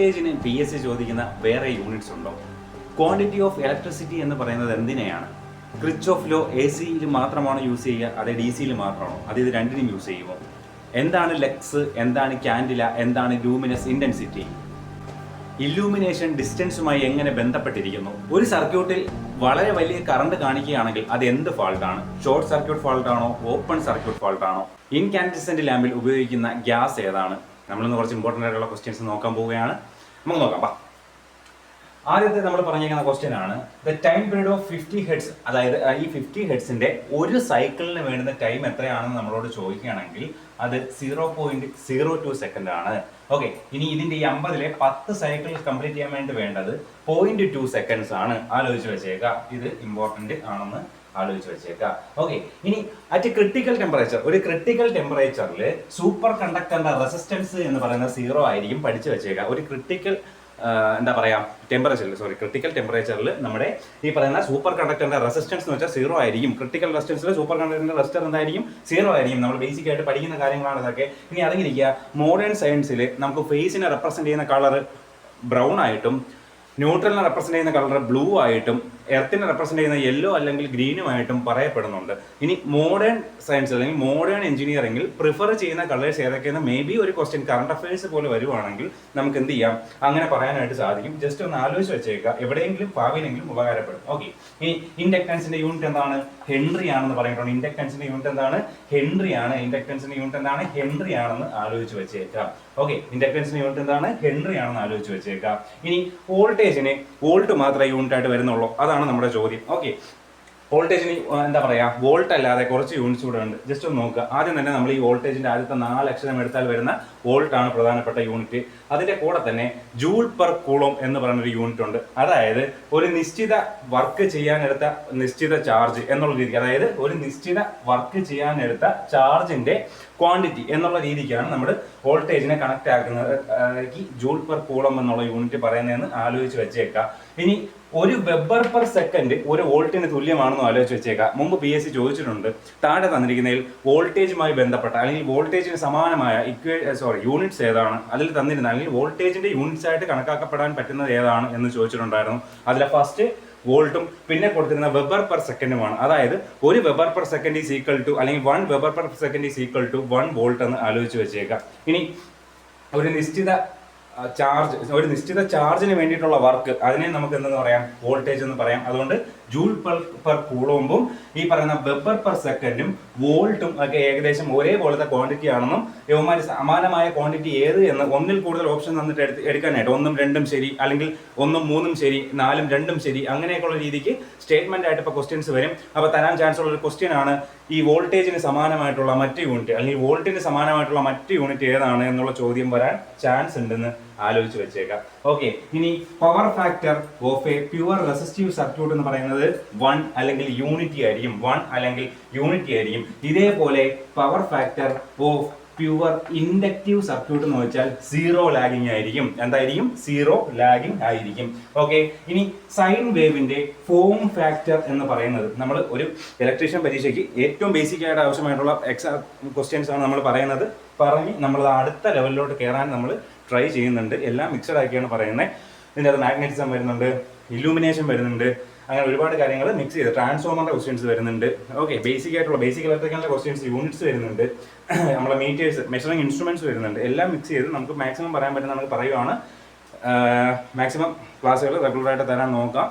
വോൾട്ടേജിന് PSC ചോദിക്കുന്ന വേറെ യൂണിറ്റ്സ് ഉണ്ടോ? ക്വാണ്ടിറ്റി ഓഫ് ഇലക്ട്രിസിറ്റി എന്ന് പറയുന്നത് എന്തിനെയാണ്? ക്രിച്ച്ഹോഫ് ലോ AC-യിൽ മാത്രമാണോ യൂസ് ചെയ്യുക, അതേ DC-യിൽ മാത്രമാണോ, അത് ഇത് രണ്ടിനും യൂസ് ചെയ്യുമോ? എന്താണ് ലക്സ്, എന്താണ് ക്യാൻഡില, എന്താണ് ലൂമിനസ് ഇൻറ്റൻസിറ്റി? ഇല്ലൂമിനേഷൻ ഡിസ്റ്റൻസുമായി എങ്ങനെ ബന്ധപ്പെട്ടിരിക്കുന്നു? ഒരു സർക്യൂട്ടിൽ വളരെ വലിയ കറണ്ട് കാണിക്കുകയാണെങ്കിൽ അത് എന്ത് ഫാൾട്ടാണ്? ഷോർട്ട് സർക്യൂട്ട് ഫാൾട്ടാണോ, ഓപ്പൺ സർക്യൂട്ട് ഫാൾട്ടാണോ? ഇൻകാൻഡസെന്റ് ലാമ്പിൽ ഉപയോഗിക്കുന്ന ഗ്യാസ് ഏതാണ്? നമ്മളിന്ന് കുറച്ച് ഇമ്പോർട്ടൻ്റ് ആയിട്ടുള്ള ക്വസ്റ്റ്യൻസ് നോക്കാൻ പോവുകയാണ്. നമുക്ക് നോക്കാം. ആദ്യത്തെ നമ്മൾ പറഞ്ഞിരിക്കുന്ന ക്വസ്റ്റ്യൻ ആണ് the time period of 50 hertz. അതായത് ഈ 50 ഹെഡ്സിന്റെ ഒരു സൈക്കിളിന് വേണ്ടുന്ന ടൈം എത്രയാണെന്ന് നമ്മളോട് ചോദിക്കുകയാണെങ്കിൽ അത് 0.02 സെക്കൻഡ് ആണ്. ഓക്കെ, ഇനി ഇതിന്റെ ഈ 50-ലെ 10 സൈക്കിൾ കംപ്ലീറ്റ് ചെയ്യാൻ വേണ്ടി വേണ്ടത് 0.2 സെക്കൻഡ്സ് ആണ്. ആലോചിച്ച് വെച്ചേക്കുക, ഇത് ഇമ്പോർട്ടന്റ് ആണെന്ന് ആലോചിച്ച് വെച്ചേക്കുക. ഓക്കെ, ഇനി അറ്റ് ക്രിട്ടിക്കൽ ടെമ്പറേച്ചർ, ഒരു ക്രിട്ടിക്കൽ ടെമ്പറേച്ചറിൽ സൂപ്പർ കണ്ടക്ടറിന്റെ റെസിസ്റ്റൻസ് എന്ന് പറയുന്നത് 0 ആയിരിക്കും. പഠിച്ചു വെച്ചേക്കുക. ഒരു ക്രിട്ടിക്കൽ ക്രിട്ടിക്കൽ ടെമ്പറേച്ചറിൽ നമ്മുടെ ഈ പറയുന്ന സൂപ്പർ കണ്ടക്ടറിന്റെ റെസിസ്റ്റൻസ് എന്ന് വെച്ചാൽ 0 ആയിരിക്കും. ക്രിട്ടിക്കൽ റെസിസ്റ്റൻസിൽ സൂപ്പർ കണ്ടക്ടറിന്റെ റെസിസ്റ്റർ എന്തായിരിക്കും? 0 ആയിരിക്കും. നമ്മൾ ബേസിക് ആയിട്ട് പഠിക്കുന്ന കാര്യങ്ങളാണ് ഇതൊക്കെ. ഇനി അറിഞ്ഞിരിക്കുക, മോഡേൺ സയൻസിൽ നമുക്ക് ഫേസിനെ റെപ്രസെന്റ് ചെയ്യുന്ന കളർ ബ്രൗൺ ആയിട്ടും ന്യൂട്രലിനെ റെപ്രസെന്റ് ചെയ്യുന്ന കളർ ബ്ലൂ ആയിട്ടും എർത്തിനെ റെപ്രസെന്റ് ചെയ്യുന്ന യെല്ലോ അല്ലെങ്കിൽ ഗ്രീനുമായിട്ടും പറയപ്പെടുന്നുണ്ട്. ഇനി മോഡേൺ സയൻസ് അല്ലെങ്കിൽ മോഡേൺ എഞ്ചിനീയറിംഗിൽ പ്രിഫർ ചെയ്യുന്ന കളേഴ്സ് ഏതൊക്കെയെന്ന് മേ ബി ഒരു ക്വസ്റ്റ്യൻ കറണ്ട് അഫയേഴ്സ് പോലെ വരുവാണെങ്കിൽ നമുക്ക് എന്ത് ചെയ്യാം, അങ്ങനെ പറയാനായിട്ട് സാധിക്കും. ജസ്റ്റ് ഒന്ന് ആലോചിച്ച് വെച്ചേക്കുക, എവിടെയെങ്കിലും ഭാവിയിലെങ്കിലും ഉപകാരപ്പെടും. ഓക്കെ, ഇനി ഇൻഡക്ടൻസിന്റെ യൂണിറ്റ് എന്താണ്? ഹെൻറി ആണെന്ന് പറഞ്ഞിട്ടുണ്ട്. ഇൻഡക്ടൻസിന്റെ യൂണിറ്റ് എന്താണ്? ഹെൻറി ആണ്. ഇൻഡക്ടൻസിന്റെ യൂണിറ്റ് എന്താണ്? ഹെൻറി ആണെന്ന് ആലോചിച്ച് വെച്ചേക്കാം. ഓക്കെ, ഇൻഡക്ടൻസിന്റെ യൂണിറ്റ് എന്താണ്? ഹെൻറി ആണെന്ന് ആലോചിച്ച് വെച്ചേക്കാം. ഇനി വോൾട്ടേജിന് വോൾട്ട് മാത്രമേ യൂണിറ്റ് ആയിട്ട് വരുന്നുള്ളൂ, അതാണ് നമ്മുടെ ചോദ്യം. ഓക്കെ, വോൾട്ടേജിന് എന്താ പറയാ, വോൾട്ട് അല്ലാതെ കുറച്ച് യൂണിറ്റ്സ് കൂടെ ഉണ്ട്. ജസ്റ്റ് ഒന്ന് നോക്കുക. ആദ്യം തന്നെ നമ്മൾ ഈ വോൾട്ടേജിന്റെ ആദ്യത്തെ 4 അക്ഷരം എടുത്താൽ വരുന്ന വോൾട്ട് ആണ് പ്രധാനപ്പെട്ട യൂണിറ്റ്. അതിന്റെ കൂടെ തന്നെ ജൂൾ പെർ കൂളോം എന്ന് പറയുന്ന ഒരു യൂണിറ്റ് ഉണ്ട്. അതായത് ഒരു നിശ്ചിത വർക്ക് ചെയ്യാനെടുത്ത നിശ്ചിത ചാർജ് എന്നുള്ള രീതിക്ക്, അതായത് ഒരു നിശ്ചിത വർക്ക് ചെയ്യാനെടുത്ത ചാർജിന്റെ ക്വാണ്ടിറ്റി എന്നുള്ള രീതിക്കാണ് നമ്മൾ വോൾട്ടേജിനെ കണക്ട് ആക്കുന്നത്. ജൂൾ പെർ കൂളം എന്നുള്ള യൂണിറ്റ് പറയുന്നതെന്ന് ആലോചിച്ച് വെച്ചേക്കാം. ഇനി ഒരു വെബർ പെർ സെക്കൻഡ് ഒരു വോൾട്ടിന് തുല്യമാണെന്ന് ആലോചിച്ച് വെച്ചേക്കാം. മുമ്പ് PSC ചോദിച്ചിട്ടുണ്ട്. താഴെ തന്നിരിക്കുന്നതിൽ വോൾട്ടേജുമായി ബന്ധപ്പെട്ട അല്ലെങ്കിൽ വോൾട്ടേജിന് സമാനമായ യൂണിറ്റ്സ് ഏതാണ്? അതിൽ തന്നിരുന്ന അല്ലെങ്കിൽ വോൾട്ടേജിന്റെ യൂണിറ്റ്സ് ആയിട്ട് കണക്കാക്കപ്പെടാൻ പറ്റുന്നത് ഏതാണ് എന്ന് ചോദിച്ചിട്ടുണ്ടായിരുന്നു. അതിലെ ഫസ്റ്റ് വോൾട്ടും പിന്നെ കൊടുത്തിരുന്ന വെബർ പെർ സെക്കൻഡുമാണ്. അതായത് ഒരു weber per second is equal to അല്ലെങ്കിൽ 1 weber per second is equal to 1 volt എന്ന് ആലോചിച്ച് വെച്ചേക്കാം. ഇനി ഒരു നിശ്ചിത ചാർജിന് വേണ്ടിയിട്ടുള്ള വർക്ക്, അതിനെ നമുക്ക് എന്തെന്ന് പറയാം? വോൾട്ടേജ് എന്ന് പറയാം. അതുകൊണ്ട് ജൂൾ പെർ കൂളോമ്പും ഈ പറയുന്ന വെബർ പെർ സെക്കൻഡും വോൾട്ടും ഒക്കെ ഏകദേശം ഒരേപോലത്തെ ക്വാണ്ടിറ്റി ആണെന്നും ഇവന്മാര് സമാനമായ ക്വാണ്ടിറ്റി ഏത് എന്ന് ഒന്നിൽ കൂടുതൽ ഓപ്ഷൻ തന്നിട്ട് എടുക്കാനായിട്ട് 1ഉം 2ഉം ശരി, അല്ലെങ്കിൽ 1ഉം 3ഉം ശരി, 4ഉം 2ഉം ശരി, അങ്ങനെയൊക്കെയുള്ള രീതിക്ക് സ്റ്റേറ്റ്മെന്റ് ആയിട്ട് ഇപ്പോൾ ക്വസ്റ്റ്യൻസ് വരും. അപ്പോൾ തരാൻ ചാൻസ് ഉള്ള ഒരു ക്വസ്റ്റ്യൻ ആണ് ഈ വോൾട്ടേജിന് സമാനമായിട്ടുള്ള മറ്റ് യൂണിറ്റ് അല്ലെങ്കിൽ വോൾട്ടിന് സമാനമായിട്ടുള്ള മറ്റ് യൂണിറ്റ് ഏതാണ് എന്നുള്ള ചോദ്യം വരാൻ ചാൻസ് ഉണ്ടെന്ന് ആലോചിച്ച് വെച്ചേക്കാം. ഓക്കെ, ഇനി power factor of A pure resistive circuit എന്ന് പറയുന്നത് 1 അല്ലെങ്കിൽ യൂണിറ്റി ആയിരിക്കും. ഇതേപോലെ power factor of pure inductive circuit എന്ന് വെച്ചാൽ 0 ലാഗിങ് ആയിരിക്കും. എന്തായിരിക്കും? 0 ലാഗിങ് ആയിരിക്കും. ഓക്കെ, ഇനി സൈൻ വേവിന്റെ ഫോം ഫാക്ടർ എന്ന് പറയുന്നത്, നമ്മൾ ഒരു ഇലക്ട്രീഷ്യൻ പരീക്ഷയ്ക്ക് ഏറ്റവും ബേസിക് ആയിട്ട് ആവശ്യമായിട്ടുള്ള ക്വസ്റ്റ്യൻസ് ആണ് നമ്മൾ പറയുന്നത്. പറഞ്ഞ് നമ്മൾ അടുത്ത ലെവലിലോട്ട് കയറാൻ നമ്മൾ ട്രൈ ചെയ്യുന്നുണ്ട്. എല്ലാം മിക്സഡ് ആക്കിയാണ് പറയുന്നത്. ഇതിൻ്റെ അത് മാഗ്നറ്റിസം വരുന്നുണ്ട്, ഇല്ലൂമിനേഷൻ വരുന്നുണ്ട്, അങ്ങനെ ഒരുപാട് കാര്യങ്ങൾ മിക്സ് ചെയ്ത് ട്രാൻസ്ഫോമറിന്റെ ക്വസ്റ്റ്യൻസ് വരുന്നുണ്ട്. ഓക്കെ, ബേസിക് ഇലക്ട്രിക്കലിന്റെ ക്വസ്റ്റ്യൻസ് യൂണിറ്റ്സ് വരുന്നുണ്ട്, നമ്മളെ മീറ്റേഴ്സ് മെഷറിംഗ് ഇൻസ്ട്രുമെന്റ്സ് വരുന്നുണ്ട്. എല്ലാം മിക്സ് ചെയ്ത് നമുക്ക് മാക്സിമം പറയാൻ പറ്റുന്ന നമുക്ക് പറയുവാണ്. മാക്സിമം ക്ലാസ്സുകൾ റെഗുലറായിട്ട് തരാൻ നോക്കാം.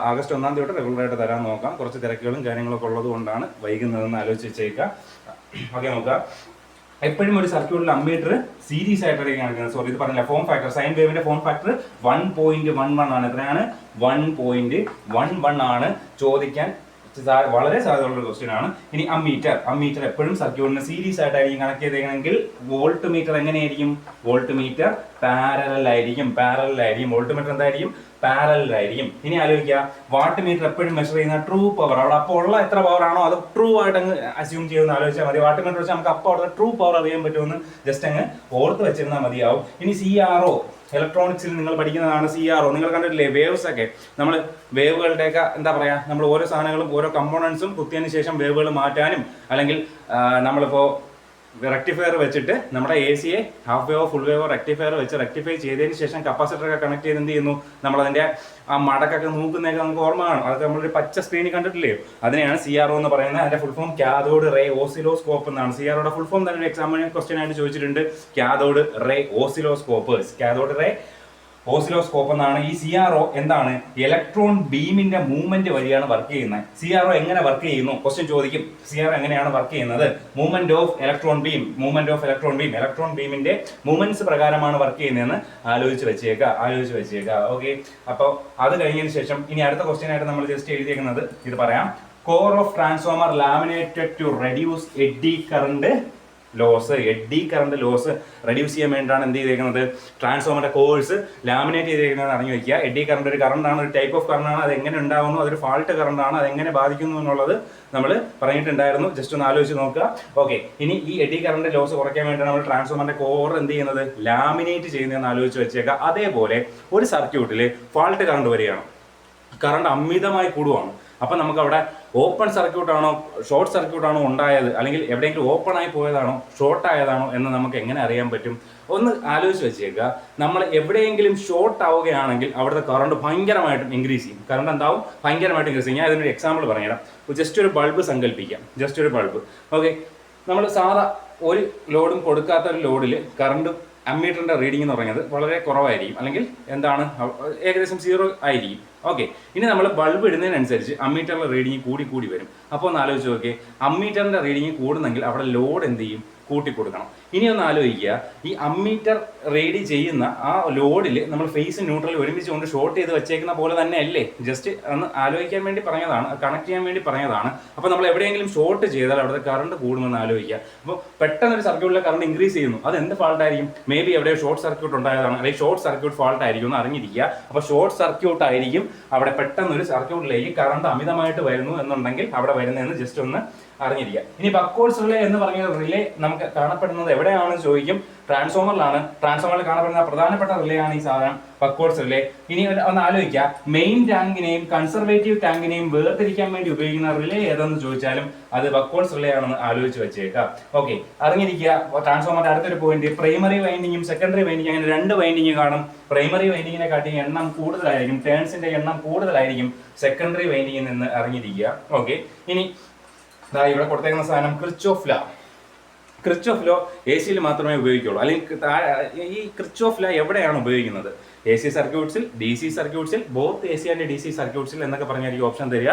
ആഗസ്റ്റ് 1-ാം തീയതി തൊട്ട് റെഗുലറായിട്ട് തരാൻ നോക്കാം. കുറച്ച് തിരക്കുകളും കാര്യങ്ങളൊക്കെ ഉള്ളത് കൊണ്ടാണ് വൈകുന്നതെന്ന് ആലോചിച്ച് വെച്ചേക്കാം. ഓക്കെ, നോക്കാം. എപ്പോഴും ഒരു സർക്യൂട്ടിൽ അമ്മീറ്റർ സീരീസ് ആയിട്ടായിരിക്കും കാണിക്കുന്നത്. ഇത് പറഞ്ഞില്ല, ഫോം ഫാക്ടർ സൈൻ വേവിന്റെ ഫോം ഫാക്ടർ 1.11 ആണ്. എത്രയാണ്? 1.11 ആണ്. ചോദിക്കാൻ വളരെ സാധ്യതയുള്ള ക്വസ്റ്റ്യൻ ആണ്. ഇനി അമ്മീറ്റർ എപ്പോഴും സർക്യൂട്ടിന് സീരീസ് ആയിട്ടായിരിക്കും കണക്ട് ചെയ്തേക്കണമെങ്കിൽ വോൾട്ട് മീറ്റർ എങ്ങനെയായിരിക്കും? വോൾട്ട് മീറ്റർ പാരലൽ ആയിരിക്കും. വോൾട്ട് മീറ്റർ എന്തായിരിക്കും? പാരലൽ ആയിരിക്കും. ഇനി ആലോചിക്കുക, വാട്ട് മീറ്റർ എപ്പോഴും മെഷർ ചെയ്യുന്ന ട്രൂ പവർ, അവിടെ അപ്പോൾ ഉള്ള എത്ര പവർ ആണോ അത് ട്രൂ ആയിട്ട് അങ്ങ് അസ്യൂം ചെയ്യുന്ന ആലോചിച്ചാൽ മതി. വാട്ട് മീറ്റർ വെച്ചാൽ നമുക്ക് അപ്പോൾ അവിടെ ട്രൂ പവർ അറിയാൻ പറ്റുമെന്ന് ജസ്റ്റ് അങ്ങ് ഓർത്ത് വെച്ചിരുന്നാൽ മതിയാവും. ഇനി CRO, ഇലക്ട്രോണിക്സിൽ നിങ്ങൾ പഠിക്കുന്നതാണ്. CRO നിങ്ങൾ കണ്ടിട്ടില്ലേ? വേവ്സ് ഒക്കെ നമ്മൾ വേവുകളുടെയൊക്കെ എന്താ പറയാ, നമ്മൾ ഓരോ സാധനങ്ങളും ഓരോ കമ്പോണൻസും കുത്തിയതിന് ശേഷം വേവുകൾ മാറ്റാനും അല്ലെങ്കിൽ നമ്മളിപ്പോ റെക്ടിഫയർ വെച്ചിട്ട് നമ്മുടെ എ സിയെ ഹാഫ് വേവോ ഫുൾ വേവോ റെക്ടിഫയർ വെച്ച് റെക്ടിഫൈ ചെയ്തതിന് ശേഷം കപ്പാസിറ്ററൊക്കെ കണക്ട് ചെയ്ത് എന്ത് ചെയ്യുന്നു, നമ്മളതിൻ്റെ ആ മടക്കൊക്കെ നോക്കുന്നതൊക്കെ നമുക്ക് ഓർമ്മ കാണും. അതൊക്കെ നമ്മളൊരു പച്ച സ്ക്രീനിൽ കണ്ടിട്ടില്ലേ? അതിനെയാണ് CRO എന്ന് പറയുന്നത്. അതിന്റെ full form cathode ray oscilloscope എന്നാണ്. CROയുടെ ഫുൾ ഫോം തന്നെ ഒരു എക്സാമിന് ക്വസ്റ്റ്യൻ ആയിട്ട് ചോദിച്ചിട്ടുണ്ട്. Cathode ray oscilloscope, cathode ray oscilloscope എന്നാണ്. ഈ CRO എന്താണ്? ഇലക്ട്രോൺ ബീമിന്റെ മൂവ്മെന്റ് വഴിയാണ് വർക്ക് ചെയ്യുന്നത്. CRO എങ്ങനെ വർക്ക് ചെയ്യുന്നു ക്വസ്റ്റ്യൻ ചോദിക്കും. CRO എങ്ങനെയാണ് വർക്ക് ചെയ്യുന്നത്? Movement of electron beam, electron ബീമിന്റെ മൂവ്മെന്റ്സ് പ്രകാരമാണ് വർക്ക് ചെയ്യുന്നതെന്ന് ആലോചിച്ച് വെച്ചേക്കുക. ഓക്കെ, അപ്പോൾ അത് കഴിഞ്ഞതിന് ശേഷം ഇനി അടുത്ത ക്വസ്റ്റ്യൻ ആയിട്ട് നമ്മൾ ജസ്റ്റ് എഴുതിയേക്കുന്നത് ഇത് പറയാം. Core of transformer laminated to reduce eddy current loss reduce ചെയ്യാൻ വേണ്ടിയിട്ടാണ് എന്ത് ചെയ്തേക്കുന്നത്, ട്രാൻസ്ഫോമറിന്റെ കോഴ്സ് ലാമിനേറ്റ് ചെയ്തേക്കുന്നത് അറിഞ്ഞു വെക്കുക. എഡ്ഡി കറണ്ട് ഒരു കറണ്ടാണ്, ഒരു ടൈപ്പ് ഓഫ് കറണ്ടാണ്. അത് എങ്ങനെ ഉണ്ടാകുന്നു, അതൊരു ഫാൾട്ട് കറണ്ടാണ്, അത് എങ്ങനെ ബാധിക്കുന്നു എന്നുള്ളത് നമ്മൾ പറഞ്ഞിട്ടുണ്ടായിരുന്നു. ജസ്റ്റ് ഒന്ന് ആലോചിച്ച് നോക്കുക. ഓക്കെ, ഇനി ഈ എഡ്ഡി കറണ്ട് ലോസ് കുറയ്ക്കാൻ വേണ്ടിയാണ് നമ്മൾ ട്രാൻസ്ഫോമറിന്റെ കോർ എന്ത് ചെയ്യുന്നത്, ലാമിനേറ്റ് ചെയ്യുന്നതെന്ന് ആലോചിച്ച് വെച്ചേക്കുക. അതേപോലെ ഒരു സർക്യൂട്ടിൽ ഫാൾട്ട് കറണ്ട് വരികയാണ്, കറണ്ട് അമിതമായി കൂടുവാണ്. അപ്പം നമുക്ക് അവിടെ ഓപ്പൺ സർക്യൂട്ടാണോ ഷോർട്ട് സർക്യൂട്ടാണോ ഉണ്ടായത്, അല്ലെങ്കിൽ എവിടെയെങ്കിലും ഓപ്പൺ ആയി പോയതാണോ ഷോർട്ട് ആയതാണോ എന്ന് നമുക്ക് എങ്ങനെ അറിയാൻ പറ്റും? ഒന്ന് ആലോചിച്ച് വെച്ചേക്കുക. നമ്മൾ എവിടെയെങ്കിലും ഷോർട്ട് ആവുകയാണെങ്കിൽ അവിടുത്തെ കറണ്ട് ഭയങ്കരമായിട്ടും ഇൻക്രീസ് ചെയ്യും. കറണ്ട് എന്താവും? ഭയങ്കരമായിട്ട് ഇൻക്രീസ് ചെയ്യും. ഞാൻ ഇതിനൊരു എക്സാമ്പിൾ പറഞ്ഞുതരാം. ജസ്റ്റ് ഒരു ബൾബ് സങ്കല്പിക്കാം, ജസ്റ്റ് ഒരു ബൾബ്. ഓക്കെ, നമ്മൾ സാധാ ഒരു ലോഡും കൊടുക്കാത്ത ഒരു ലോഡിൽ കറണ്ട് അമ്മീറ്ററിന്റെ റീഡിംഗ് എന്ന് പറയുന്നത് വളരെ കുറവായിരിക്കും, അല്ലെങ്കിൽ എന്താണ് ഏകദേശം 0 ആയിരിക്കും. ഓക്കെ, ഇനി നമ്മൾ ബൾബ് ഇടുന്നതിനനുസരിച്ച് അമ്മീറ്ററിന്റെ റീഡിംഗ് കൂടി വരും. അപ്പോൾ ഒന്ന് ആലോചിച്ച് നോക്കിയേ, അമ്മീറ്ററിന്റെ റീഡിംഗ് കൂടുന്നെങ്കിൽ അവിടെ ലോഡ് എന്ത് ചെയ്യും, കൂട്ടി കൊടുക്കണം. ഇനി ഒന്ന് ആലോചിക്കുക, ഈ അമ്മീറ്റർ റീഡ് ചെയ്യുന്ന ആ ലോഡിൽ നമ്മൾ ഫേസ് ന്യൂട്രൽ ഒരുമിച്ച് കൊണ്ട് ഷോർട്ട് ചെയ്ത് വെച്ചേക്കുന്ന പോലെ തന്നെ അല്ലേ? ജസ്റ്റ് ഒന്ന് ആലോചിക്കാൻ വേണ്ടി പറഞ്ഞതാണ്, കണക്ട് ചെയ്യാൻ വേണ്ടി പറഞ്ഞതാണ്. അപ്പോൾ നമ്മൾ എവിടെയെങ്കിലും ഷോർട്ട് ചെയ്താൽ അവിടുത്തെ കറണ്ട് കൂടുമെന്ന് ആലോചിക്കുക. അപ്പോൾ പെട്ടെന്ന് ഒരു സർക്യൂട്ടിലെ കറണ്ട് ഇൻക്രീസ് ചെയ്യുന്നു, അത് എന്ത് ഫാൾട്ട് ആയിരിക്കും? മേ ബി എവിടെ ഷോർട്ട് സർക്യൂട്ട് ഉണ്ടായതാണ്, അല്ലെങ്കിൽ ഷോർട്ട് സർക്യൂട്ട് ഫാൾട്ട് ആയിരിക്കും എന്ന് അറിഞ്ഞിരിക്കുക. അപ്പോൾ ഷോർട്ട് സർക്യൂട്ട് ആയിരിക്കും അവിടെ പെട്ടെന്ന് ഒരു സർക്യൂട്ടിലേക്ക് കറണ്ട് അമിതമായിട്ട് വരുന്നു എന്നുണ്ടെങ്കിൽ അവിടെ വരുന്നതെന്ന് ജസ്റ്റ് ഒന്ന് അറിഞ്ഞിരിക്കുക. ഇനി ബക്ക്വേർഡ്സ് റിലേ എന്ന് പറഞ്ഞ റിലേ നമുക്ക് കാണപ്പെടുന്നത് എവിടെയാണെന്ന് ചോദിക്കും. ട്രാൻസ്ഫോമറിലാണ്. ട്രാൻസ്ഫോമറിൽ കാണപ്പെടുന്ന പ്രധാനപ്പെട്ട റിലേ ആണ് ഈ സാധനം, ബക്ക്വേർഡ്സ് റിലേ. ഇനി ഒന്ന് ആലോചിക്കുക, മെയിൻ ടാങ്കിനെയും കൺസർവേറ്റീവ് ടാങ്കിനെയും വേർതിരിക്കാൻ വേണ്ടി ഉപയോഗിക്കുന്ന റിലേ ഏതെന്ന് ചോദിച്ചാലും അത് ബക്ക്വേർഡ്സ് റിലേ ആണെന്ന് ആലോചിച്ച് വെച്ചേക്കാം. ഓക്കെ, അറിഞ്ഞിരിക്കുക. ട്രാൻസ്ഫോമറിന്റെ അടുത്തൊരു പോയിന്റ്, പ്രൈമറി വൈൻഡിങ്ങും സെക്കൻഡറി വൈൻഡിങ്, അങ്ങനെ 2 വൈൻഡിങ് കാണും. പ്രൈമറി വൈൻഡിങ്ങിനെ കാട്ടി എണ്ണം കൂടുതലായിരിക്കും, ടേൺസിന്റെ എണ്ണം കൂടുതലായിരിക്കും സെക്കൻഡറി വൈൻഡിങ്ങിൽ നിന്ന് അറിഞ്ഞിരിക്കുക. ഓക്കെ, ഇനി ഇവിടെ കൊടുത്തേക്കുന്ന സാധനം ക്രിച്ച്ഓഫ് ലോ AC മാത്രമേ ഉപയോഗിക്കുള്ളൂ. അല്ലെങ്കിൽ ഈ ക്രിച്ച്ഓഫ് ലോ എവിടെയാണ് ഉപയോഗിക്കുന്നത്? AC സർക്യൂട്ട്സിൽ, DC സർക്യൂട്ട്സിൽ, ബോത്ത് AC ആൻഡ് DC സർക്യൂട്ട്സിൽ എന്നൊക്കെ പറഞ്ഞായിരിക്കും ഓപ്ഷൻ തരിക.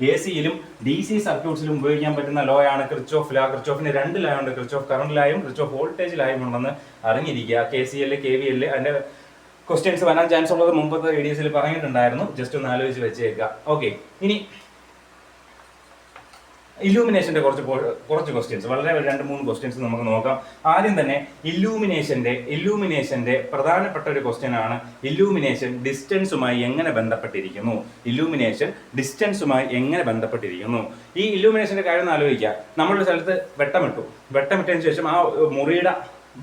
AC-യിലും DC സർക്യൂട്ട്സിലും ഉപയോഗിക്കാൻ പറ്റുന്ന ലോ ആണ് ക്രിച്ച്ഓഫ് ലോ. ക്രിച്ച്ഓഫിന് 2 ലോ ഉണ്ട്, ക്രിച്ച്ഓഫ് കറണ്ട് ലായും ക്രിച്ച്ഓഫ് വോൾട്ടേജ് ലായും ഉണ്ടെന്ന് അറിഞ്ഞിരിക്കുക. KCL, KVL അതിന്റെ ക്വസ്റ്റ്യൻസ് വരാൻ ചാൻസ് ഉള്ളത് മുമ്പത്തെ വീഡിയോസിൽ പറഞ്ഞിട്ടുണ്ടായിരുന്നു. ജസ്റ്റ് ഒന്ന് ആലോചിച്ച് വെച്ചേക്കുക. ഓക്കെ, ഇനി ഇല്ലൂമിനേഷന്റെ കുറച്ച് ക്വസ്റ്റ്യൻസ്, വളരെ 2-3 ക്വസ്റ്റ്യൻസ് നമുക്ക് നോക്കാം. ആദ്യം തന്നെ ഇല്ലൂമിനേഷന്റെ പ്രധാനപ്പെട്ട ഒരു ക്വസ്റ്റ്യൻ ആണ്, ഇല്ലൂമിനേഷൻ ഡിസ്റ്റൻസുമായി എങ്ങനെ ബന്ധപ്പെട്ടിരിക്കുന്നു? ഈ ഇല്ലൂമിനേഷന്റെ കാര്യം ഒന്ന് ആലോചിക്കുക. നമ്മളൊരു സ്ഥലത്ത് വെട്ടമിട്ടതിന് ശേഷം ആ മുറിയുടെ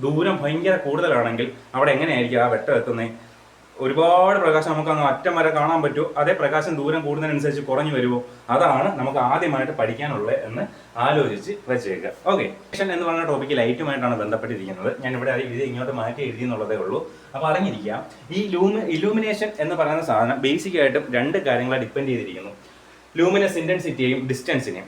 ദൂരം ഭയങ്കര കൂടുതലാണെങ്കിൽ അവിടെ എങ്ങനെയായിരിക്കും ആ വെട്ടം എത്തുന്നത്? ഒരുപാട് പ്രകാശം നമുക്ക് അങ്ങ് അറ്റം വരെ കാണാൻ പറ്റുമോ? അതേ പ്രകാശം ദൂരം കൂടുന്നതിനനുസരിച്ച് കുറഞ്ഞു വരുമോ? അതാണ് നമുക്ക് ആദ്യമായിട്ട് പഠിക്കാനുള്ളത് എന്ന് ആലോചിച്ച് വെച്ചേക്കുക. ഓക്കെ, എന്ന് പറഞ്ഞ ടോപ്പിക്ക് ലൈറ്റുമായിട്ടാണ് ബന്ധപ്പെട്ടിരിക്കുന്നത്. ഞാൻ ഇവിടെ ഇത് ഇങ്ങോട്ട് മാറ്റി എഴുതി എന്നുള്ളതേ ഉള്ളൂ. അപ്പോൾ അറിഞ്ഞിരിക്കാം, ഈ ഇല്ലൂമിനേഷൻ എന്ന് പറയുന്ന സാധനം ബേസിക് ആയിട്ടും 2 കാര്യങ്ങളെ ഡിപ്പെൻഡ് ചെയ്തിരിക്കുന്നു. ലൂമിനസ് ഇന്റൻസിറ്റിയും ഡിസ്റ്റൻസിനെയും.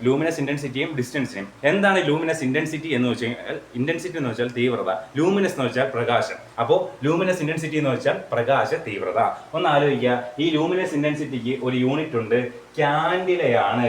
എന്താണ് ലൂമിനസ് ഇന്റൻസിറ്റി എന്ന് വെച്ചാൽ? ഇന്റൻസിറ്റി എന്ന് വെച്ചാൽ തീവ്രത, ലൂമിനസ് എന്ന് വെച്ചാൽ പ്രകാശം. അപ്പോൾ ലൂമിനസ് ഇന്റൻസിറ്റി എന്ന് വെച്ചാൽ പ്രകാശ തീവ്രത. ഒന്ന് ആലോചിക്കുക, ഈ ലൂമിനസ് ഇന്റൻസിറ്റിക്ക് ഒരു യൂണിറ്റ് ഉണ്ട്, ക്യാൻഡിലയാണ്.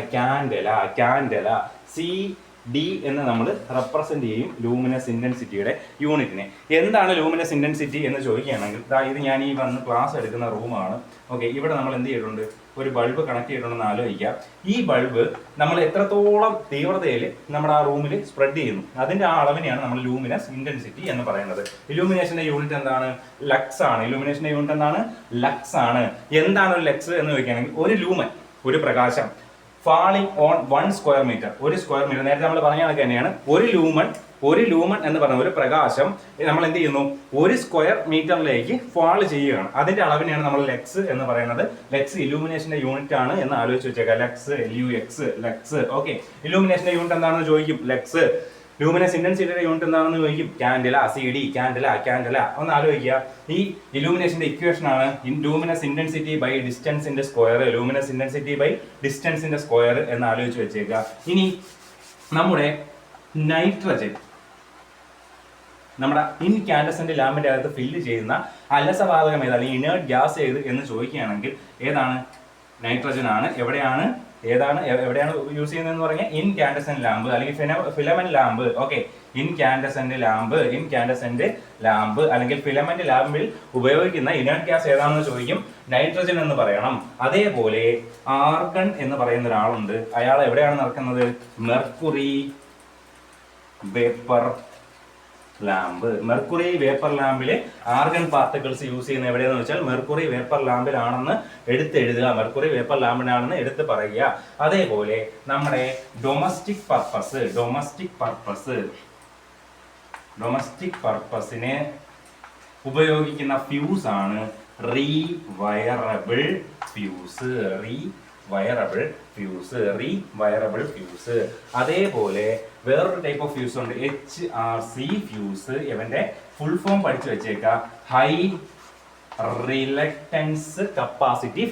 ക്യാൻഡല CD എന്ന് നമ്മൾ റെപ്രസെന്റ് ചെയ്യും ലൂമിനസ് ഇന്റൻസിറ്റിയുടെ യൂണിറ്റിനെ. എന്താണ് ലൂമിനസ് ഇന്റൻസിറ്റി എന്ന് ചോദിക്കുകയാണെങ്കിൽ, ഇത് ഞാൻ ഈ വന്ന് ക്ലാസ് എടുക്കുന്ന റൂമാണ്. ഓക്കെ, ഇവിടെ നമ്മൾ എന്ത് ചെയ്തിട്ടുണ്ട്? ഒരു ബൾബ് കണക്ട് ചെയ്തിട്ടുണ്ടെന്ന് ആലോചിക്കുക. ഈ ബൾബ് നമ്മൾ എത്രത്തോളം തീവ്രതയിൽ നമ്മുടെ ആ റൂമിൽ സ്പ്രെഡ് ചെയ്യുന്നു, അതിന്റെ ആ അളവിനെയാണ് നമ്മൾ ലൂമിനസ് ഇന്റൻസിറ്റി എന്ന് പറയുന്നത്. ഇലൂമിനേഷന്റെ യൂണിറ്റ് എന്താണ്? ലക്സ് ആണ്. എന്താണ് ഒരു ലക്സ് എന്ന് ചോദിക്കുകയാണെങ്കിൽ, ഒരു ലൂമൻ, ഒരു പ്രകാശം ഫാളിംഗ് ഓൺ 1 സ്ക്വയർ മീറ്റർ, നേരത്തെ നമ്മൾ പറഞ്ഞ കണക്ക് തന്നെയാണ്. ഒരു ലൂമൻ എന്ന് പറഞ്ഞ ഒരു പ്രകാശം നമ്മൾ എന്ത് ചെയ്യുന്നു? 1 സ്ക്വയർ മീറ്ററിലേക്ക് ഫാൾ ചെയ്യുകയാണ്. അതിന്റെ അളവിനെയാണ് നമ്മൾ ലക്സ് എന്ന് പറയുന്നത്. ലക്സ് ഇലൂമിനേഷന്റെ യൂണിറ്റ് ആണ് എന്ന് ആലോചിച്ച് വെച്ചേക്കാം. ലക്സ്. ഓക്കെ, ഇലൂമിനേഷന്റെ യൂണിറ്റ് എന്താണെന്ന് ചോദിക്കും. ലക്സ്. ലൂമിനസ് ഇന്റൻസിറ്റിയുടെ യൂണിറ്റ് എന്താണെന്ന് ചോദിക്കും. Candela, CD, candela. ഒന്ന് ആലോചിക്കുക. ഈ ഇലൂമിനേഷന്റെ ഇക്വേഷൻ ആണ് ലൂമിനസ് ഇന്റൻസിറ്റി ബൈ ഡിസ്റ്റൻസിന്റെ സ്ക്വയർ, ലൂമിനസ് ഇന്റൻസിറ്റി ബൈ ഡിസ്റ്റൻസിന്റെ സ്ക്വയർ എന്ന് ആലോചിച്ച് വെച്ചേക്കുക. ഇനി നമ്മുടെ നൈട്രജൻ നമ്മുടെ ഇൻകാൻഡസെന്റ് ലാമ്പിന്റെ അകത്ത് ഫില്ല് ചെയ്യുന്ന അലസവാതകം ഏത് അല്ലെങ്കിൽ ഇനേർട്ട് ഗ്യാസ് ഏത് എന്ന് ചോദിക്കുകയാണെങ്കിൽ ഏതാണ്? നൈട്രജൻ ആണ്. എവിടെയാണ് യൂസ് ചെയ്യുന്നതെന്ന് പറഞ്ഞാൽ ഇൻകാൻഡസെന്റ് ലാമ്പ് അല്ലെങ്കിൽ filament lamp. Okay, incandescent lamp അല്ലെങ്കിൽ ഫിലമെന്റ് ലാമ്പിൽ ഉപയോഗിക്കുന്ന ഇനേർട്ട് ഗ്യാസ് ഏതാണെന്ന് ചോദിക്കും. നൈട്രജൻ എന്ന് പറയണം. അതേപോലെ ആർഗൺ എന്ന് പറയുന്ന ഒരാളുണ്ട്. അയാൾ എവിടെയാണ് നടക്കുന്നത്? മെർക്കുറി വേപ്പർ ലാമ്പില് ആർഗൺ പാർട്ടിക്കിൾസ് യൂസ് ചെയ്യുന്ന എവിടെയെന്ന് വെച്ചാൽ മെർക്കുറി വേപ്പർ ലാമ്പിലാണെന്ന് എടുത്തെഴുതുക. മെർക്കുറി വേപ്പർ ലാമ്പിലാണെന്ന് എടുത്ത് പറയുക. അതേപോലെ നമ്മുടെ ഡൊമസ്റ്റിക് പർപ്പസിന് ഉപയോഗിക്കുന്ന ഫ്യൂസ് ആണ് റീവയറബിൾ ഫ്യൂസ്. അതേപോലെ വേറൊരു ടൈപ്പ് ഓഫ് ഫ്യൂസ് ഉണ്ട്, HRC ഫ്യൂസ്. ഇവന്റെ ഫുൾ ഫോം പഠിച്ചു വെച്ചേക്ക. High reluctance capacity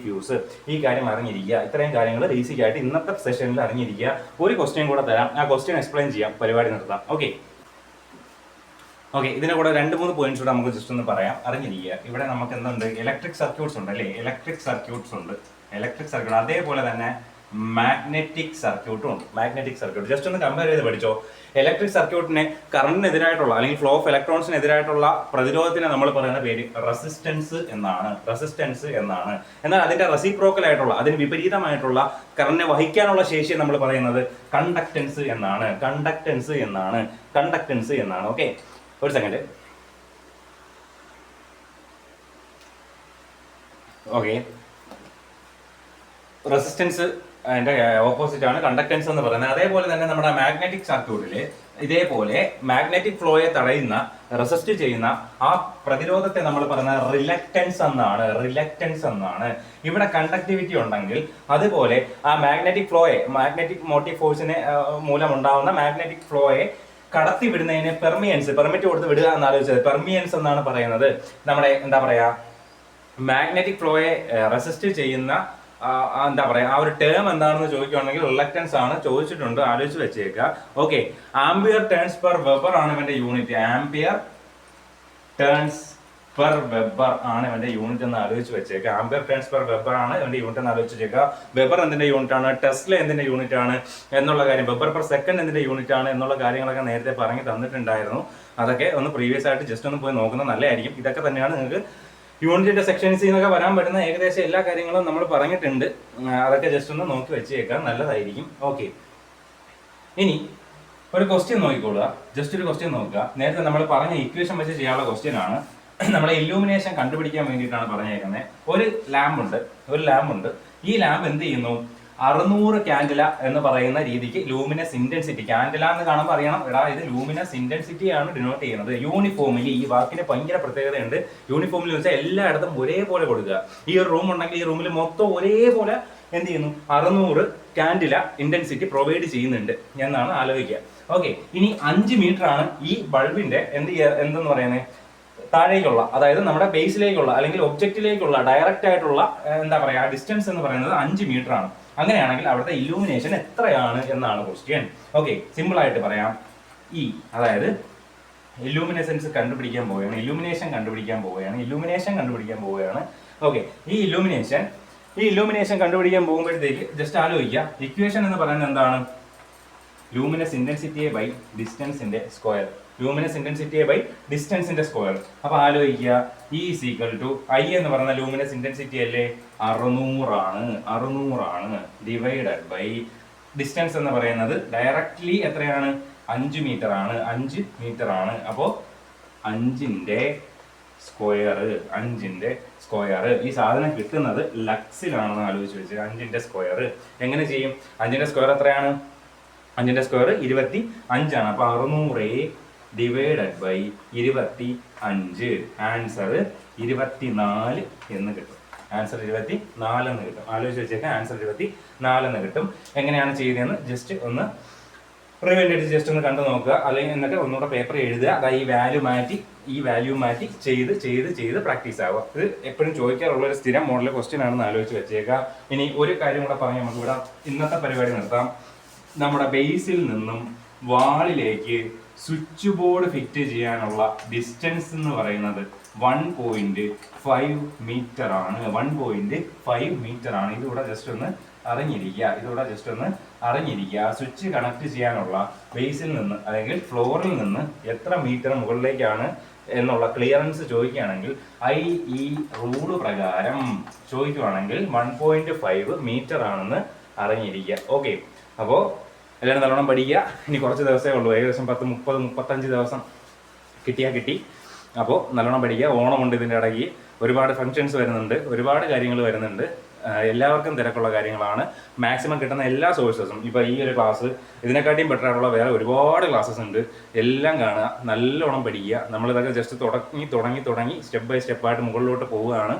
fuse. ഈ കാര്യം അറിഞ്ഞിരിക്കുക. ഇത്രയും കാര്യങ്ങൾ ബേസിക് ആയിട്ട് ഇന്നത്തെ സെഷനിൽ അറിഞ്ഞിരിക്കുക. ഒരു ക്വസ്റ്റ്യൻ കൂടെ തരാം, ആ ക്വസ്റ്റ്യൻ എക്സ്പ്ലെയിൻ ചെയ്യാം, പരിപാടി നിർത്താം. ഓക്കെ, ഇതിനെ കൂടെ 2-3 പോയിന്റ്സ് കൂടെ നമുക്ക് ജസ്റ്റ് ഒന്ന് പറയാം, അറിഞ്ഞിരിക്കുക. ഇവിടെ നമുക്ക് എന്തുണ്ട്? ഇലക്ട്രിക് സർക്യൂട്ട്സ് ഉണ്ട് അല്ലേ? Electric circuit. അതേപോലെ തന്നെ മാഗ്നറ്റിക് സർക്യൂട്ടും ഉണ്ട്. ജസ്റ്റ് ഒന്ന് കമ്പയർ ചെയ്ത് പഠിച്ചോ. ഇലക്ട്രിക് സർക്യൂട്ടിനെ കറണ്ടിനെതിരായിട്ടുള്ള അല്ലെങ്കിൽ ഫ്ലോ ഓഫ് ഇലക്ട്രോൺസിനെതിരായിട്ടുള്ള പ്രതിരോധത്തിനെ നമ്മൾ പറയുന്ന പേര് റെസിസ്റ്റൻസ് എന്നാണ്. എന്നാൽ അതിന്റെ റെസിപ്രോക്കൽ ആയിട്ടുള്ള, അതിന് വിപരീതമായിട്ടുള്ള കറണ്ടിനെ വഹിക്കാനുള്ള ശേഷിയെ നമ്മൾ പറയുന്നത് കണ്ടക്ടൻസ് എന്നാണ്. ഓക്കെ, ഒരു സെക്കൻഡ്. ഓക്കെ, റെസിസ്റ്റൻസ് അതിന്റെ ഓപ്പോസിറ്റ് ആണ് കണ്ടക്ടൻസ് എന്ന് പറയുന്നത്. അതേപോലെ തന്നെ നമ്മുടെ മാഗ്നറ്റിക് സർക്യൂട്ടില് ഇതേപോലെ മാഗ്നറ്റിക് ഫ്ലോയെ തടയുന്ന, റെസിസ്റ്റ് ചെയ്യുന്ന ആ പ്രതിരോധത്തെ നമ്മൾ പറയുന്നത് റിലക്റ്റൻസ് എന്നാണ്. ഇവിടെ കണ്ടക്ടിവിറ്റി ഉണ്ടെങ്കിൽ അതുപോലെ ആ മാഗ്നറ്റിക് മോട്ടീവ് ഫോഴ്സിനെ മൂലമുണ്ടാവുന്ന മാഗ്നറ്റിക് ഫ്ലോയെ കടത്തി വിടുന്നതിന് പെർമിറ്റ് കൊടുത്ത് വിടുക എന്ന് ആലോചിച്ചത് പെർമിയൻസ് എന്നാണ് പറയുന്നത്. നമ്മുടെ മാഗ്നറ്റിക് ഫ്ലോയെ റെസിസ്റ്റ് ചെയ്യുന്ന ആ ഒരു ടേം എന്താണെന്ന് ചോദിക്കുകയാണെങ്കിൽ റിലക്റ്റൻസ് ആണ്. ചോദിച്ചിട്ടുണ്ട്, ആലോചിച്ച് വെച്ചേക്കുക. Okay, ampere turns per weber ആണ് ഇവന്റെ unit. Ampere turns per weber ആണ് ഇവന്റെ യൂണിറ്റ് എന്ന് ആലോചിച്ച് വെച്ചേക്കുക. വെബർ എന്തിന്റെ യൂണിറ്റ് ആണ്? ടെസ്ല എന്തിന്റെ യൂണിറ്റ് ആണ് എന്നുള്ള കാര്യം, വെബർ പെർ സെക്കൻഡ് എന്തിന്റെ യൂണിറ്റ് ആണ് എന്നുള്ള കാര്യങ്ങളൊക്കെ നേരത്തെ പറഞ്ഞു തന്നിട്ടുണ്ടായിരുന്നു. അതൊക്കെ ഒന്ന് പ്രീവിയസ് ആയിട്ട് ജസ്റ്റ് ഒന്ന് പോയി നോക്കുന്നത് നല്ലതായിരിക്കും. ഇതൊക്കെ തന്നെയാണ് നിങ്ങൾക്ക് യൂണിറ്റിന്റെ സെക്ഷൻസിൽ നിന്നൊക്കെ വരാൻ പറ്റുന്ന ഏകദേശം എല്ലാ കാര്യങ്ങളും നമ്മൾ പറഞ്ഞിട്ടുണ്ട്. അതൊക്കെ ജസ്റ്റ് ഒന്ന് നോക്കി വെച്ചേക്കാം, നല്ലതായിരിക്കും. ഓക്കെ, ഇനി ഒരു ക്വസ്റ്റ്യൻ നോക്കിക്കോളുക. ജസ്റ്റ് ഒരു ക്വസ്റ്റ്യൻ നോക്കുക. നേരത്തെ നമ്മൾ പറഞ്ഞ ഇക്വേഷൻ വെച്ച് ചെയ്യാനുള്ള ക്വസ്റ്റ്യൻ ആണ്. നമ്മളെ ഇല്ലൂമിനേഷൻ കണ്ടുപിടിക്കാൻ വേണ്ടിയിട്ടാണ് പറഞ്ഞേക്കുന്നത്. ഒരു ലാമ്പുണ്ട്. ഈ ലാമ്പ് എന്ത് ചെയ്യുന്നു? 600 ക്യാൻഡില എന്ന് പറയുന്ന രീതിക്ക് ലൂമിനസ് ഇന്റൻസിറ്റി, ക്യാൻഡില എന്ന് കാണുമ്പോൾ അറിയണം ഇത് ലൂമിനസ് ഇന്റൻസിറ്റി ആണ് ഡിനോട്ട് ചെയ്യുന്നത്. യൂണിഫോമിലി, ഈ വാക്കിന് ഭയങ്കര പ്രത്യേകതയുണ്ട്. യൂണിഫോമിൽ വെച്ചാൽ എല്ലായിടത്തും ഒരേപോലെ കൊടുക്കുക. ഈ ഒരു റൂം ഉണ്ടെങ്കിൽ ഈ റൂമിൽ മൊത്തം ഒരേപോലെ എന്ത് ചെയ്യുന്നു? 600 ക്യാൻഡില ഇന്റൻസിറ്റി പ്രൊവൈഡ് ചെയ്യുന്നുണ്ട് എന്നാണ് ആലോചിക്കുക. ഓക്കെ, ഇനി 5 മീറ്റർ ആണ് ഈ ബൾബിന്റെ എന്തെന്ന് പറയുന്നത് താഴേക്കുള്ള, അതായത് നമ്മുടെ ബേസിലേക്കുള്ള അല്ലെങ്കിൽ ഒബ്ജക്റ്റിലേക്കുള്ള ഡയറക്റ്റ് ആയിട്ടുള്ള ഡിസ്റ്റൻസ് എന്ന് പറയുന്നത് 5 മീറ്റർ ആണ്. അങ്ങനെയാണെങ്കിൽ അവിടുത്തെ ഇല്ലൂമിനേഷൻ എത്രയാണ് എന്നാണ് ക്വസ്റ്റ്യൻ. ഓക്കെ, സിമ്പിൾ ആയിട്ട് പറയാം. അതായത് ഇല്ലൂമിനേഷൻ കണ്ടുപിടിക്കാൻ പോവുകയാണ്. ഓക്കെ, ഈ ഇല്ലൂമിനേഷൻ കണ്ടുപിടിക്കാൻ പോകുമ്പോഴത്തേക്ക് ജസ്റ്റ് ആലോചിക്കുക. ഇക്വേഷൻ എന്ന് പറയുന്നത് എന്താണ്? ലൂമിനസ് ഇന്റൻസിറ്റിയെ ബൈ ഡിസ്റ്റൻസിന്റെ സ്ക്വയർ. അപ്പൊ ആലോചിക്കുക, E = I എന്ന് പറയുന്ന ലൂമിനസ് ഇന്റൻസിറ്റി അല്ലേ? 600 ആണ് ഡിവൈഡഡ് ബൈ ഡിസ്റ്റൻസ് എന്ന് പറയുന്നത് ഡയറക്ട്ലി എത്രയാണ്? 5 മീറ്റർ ആണ്. അപ്പോ 5ന്റെ സ്ക്വയർ. ഈ സാധനം കിട്ടുന്നത് ലക്സിലാണെന്ന് ആലോചിച്ച് വെച്ച്. 5ന്റെ സ്ക്വയർ എങ്ങനെ ചെയ്യും? 5ന്റെ സ്ക്വയർ എത്രയാണ്? 5ന്റെ സ്ക്വയർ 25 ആണ്. അപ്പൊ 600 ഡിവൈഡഡ് ബൈ 25, ആൻസർ 24 എന്ന് കിട്ടും. ആൻസർ 24 എന്ന് കിട്ടും. ആലോചിച്ച് വെച്ചേക്കാം, ആൻസർ 24 എന്ന് കിട്ടും. എങ്ങനെയാണ് ചെയ്യുന്നതെന്ന് ജസ്റ്റ് ഒന്ന് പ്രിവെന്റ് അടിച്ച് ജസ്റ്റ് ഒന്ന് കണ്ടു നോക്കുക, അല്ലെങ്കിൽ എന്നിട്ട് ഒന്നുകൂടെ പേപ്പർ എഴുതുക. അതായത് ഈ വാല്യൂ മാറ്റി ചെയ്ത് പ്രാക്ടീസ് ആവുക. ഇത് എപ്പോഴും ചോദിക്കാറുള്ള ഒരു സ്ഥിരം മോഡൽ ക്വസ്റ്റ്യൻ ആണെന്ന് ആലോചിച്ച് വെച്ചേക്കുക. ഇനി ഒരു കാര്യം കൂടെ പറഞ്ഞ് നമുക്ക് ഇവിടെ ഇന്നത്തെ പരിപാടി നിർത്താം. നമ്മുടെ ബേസിൽ നിന്നും വാളിലേക്ക് സ്വിച്ച് ബോർഡ് ഫിറ്റ് ചെയ്യാനുള്ള ഡിസ്റ്റൻസ് എന്ന് പറയുന്നത് 1.5 മീറ്റർ ആണ്. 1.5 മീറ്റർ ആണ്. ഇതിവിടെ ജസ്റ്റ് ഒന്ന് അറിഞ്ഞിരിക്കുക. സ്വിച്ച് കണക്ട് ചെയ്യാനുള്ള ബേസിൽ നിന്ന് അല്ലെങ്കിൽ ഫ്ലോറിൽ നിന്ന് എത്ര മീറ്റർ മുകളിലേക്കാണ് എന്നുള്ള ക്ലിയറൻസ് ചോദിക്കുകയാണെങ്കിൽ ഈ റൂള് പ്രകാരം ചോദിക്കുകയാണെങ്കിൽ 1.5 മീറ്റർ ആണെന്ന് അറിഞ്ഞിരിക്കുക. ഓക്കെ, അപ്പോൾ എല്ലാവരും നല്ലോണം പഠിക്കുക. ഇനി കുറച്ച് ദിവസമേ ഉള്ളൂ, ഏകദേശം 30-35 ദിവസം കിട്ടി. അപ്പോൾ നല്ലോണം പഠിക്കുക. ഓണമുണ്ട്, ഇതിൻ്റെ ഇടയ്ക്ക് ഒരുപാട് ഫങ്ഷൻസ് വരുന്നുണ്ട്, ഒരുപാട് കാര്യങ്ങൾ വരുന്നുണ്ട്. എല്ലാവർക്കും തിരക്കുള്ള കാര്യങ്ങളാണ്. മാക്സിമം കിട്ടുന്ന എല്ലാ സോഴ്സസും, ഇപ്പോൾ ഈ ഒരു ക്ലാസ് ഇതിനെക്കാട്ടിയും ബെറ്റർ ആയിട്ടുള്ള വേറെ ഒരുപാട് ക്ലാസ്സസ് ഉണ്ട്. എല്ലാം കാണുക, നല്ലോണം പഠിക്കുക. നമ്മളിതൊക്കെ ജസ്റ്റ് തുടങ്ങി സ്റ്റെപ്പ് ബൈ സ്റ്റെപ്പായിട്ട് മുകളിലോട്ട് പോവുകയാണ്.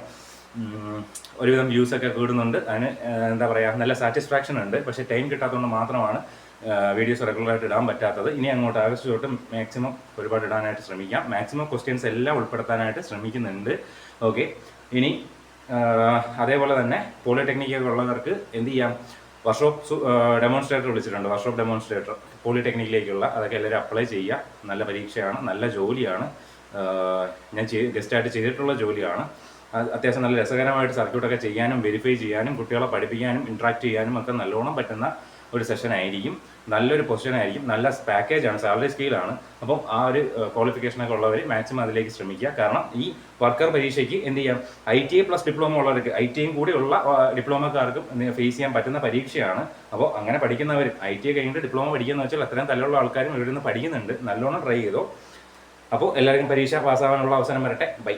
ഒരുവിധം വ്യൂസൊക്കെ കൂടുന്നുണ്ട്. അതിന് എന്താ പറയുക, നല്ല സാറ്റിസ്ഫാക്ഷൻ ഉണ്ട്. പക്ഷേ ടൈം കിട്ടാത്തതുകൊണ്ട് മാത്രമാണ് വീഡിയോസ് റെഗുലറായിട്ട് ഇടാൻ പറ്റാത്തത്. ഇനി അങ്ങോട്ട് ആഗസ്റ്റ് തൊട്ട് മാക്സിമം ഒരുപാട് ഇടാനായിട്ട് ശ്രമിക്കാം. മാക്സിമം ക്വസ്റ്റ്യൻസ് എല്ലാം ഉൾപ്പെടുത്താനായിട്ട് ശ്രമിക്കുന്നുണ്ട്. ഓക്കെ, ഇനി അതേപോലെ തന്നെ പോളിടെക്നിക്കൊക്കെ ഉള്ളവർക്ക് എന്ത് ചെയ്യാം, വർക്ക്ഷോപ്പ് ഡെമോൺസ്ട്രേറ്റർ വിളിച്ചിട്ടുണ്ട്. വർക്ക്ഷോപ്പ് ഡെമോൺസ്ട്രേറ്റർ പോളിടെക്നിക്കിലേക്കുള്ള, അതൊക്കെ എല്ലാവരും അപ്ലൈ ചെയ്യുക. നല്ല പരീക്ഷയാണ്, നല്ല ജോലിയാണ്. ഞാൻ ഗസ്റ്റായിട്ട് ചെയ്തിട്ടുള്ള ജോലിയാണ്. അത്യാവശ്യം നല്ല രസകരമായിട്ട് സർക്യൂട്ടൊക്കെ ചെയ്യാനും വെരിഫൈ ചെയ്യാനും കുട്ടികളെ പഠിപ്പിക്കാനും ഇൻട്രാക്ട് ചെയ്യാനും ഒക്കെ നല്ലോണം പറ്റുന്ന ഒരു സെഷൻ ആയിരിക്കും. നല്ലൊരു പൊസിഷൻ ആയിരിക്കും. നല്ല പാക്കേജാണ്, സാലറി സ്കെയിലാണ്. അപ്പം ആ ഒരു ക്വാളിഫിക്കേഷനൊക്കെ ഉള്ളവർ മാക്സിമം അതിലേക്ക് ശ്രമിക്കുക. കാരണം ഈ വർക്കർ പരീക്ഷയ്ക്ക് എന്ത് ചെയ്യാം, ITI പ്ലസ് ഡിപ്ലോമ ഉള്ളവർക്ക്, ITIയും കൂടിയുള്ള ഡിപ്ലോമക്കാർക്കും ഫേസ് ചെയ്യാൻ പറ്റുന്ന പരീക്ഷയാണ്. അപ്പോൾ അങ്ങനെ പഠിക്കുന്നവർ ITI കഴിഞ്ഞിട്ട് ഡിപ്ലോമ പഠിക്കുന്ന വെച്ചാൽ അത്രയും തല്ലുള്ള ആൾക്കാരും ഇവിടെ നിന്ന് പഠിക്കുന്നുണ്ട്. നല്ലോണം ട്രൈ ചെയ്തോ. അപ്പോൾ എല്ലാവർക്കും പരീക്ഷ പാസ്സാവാനുള്ള അവസരം വരട്ടെ. ബൈ.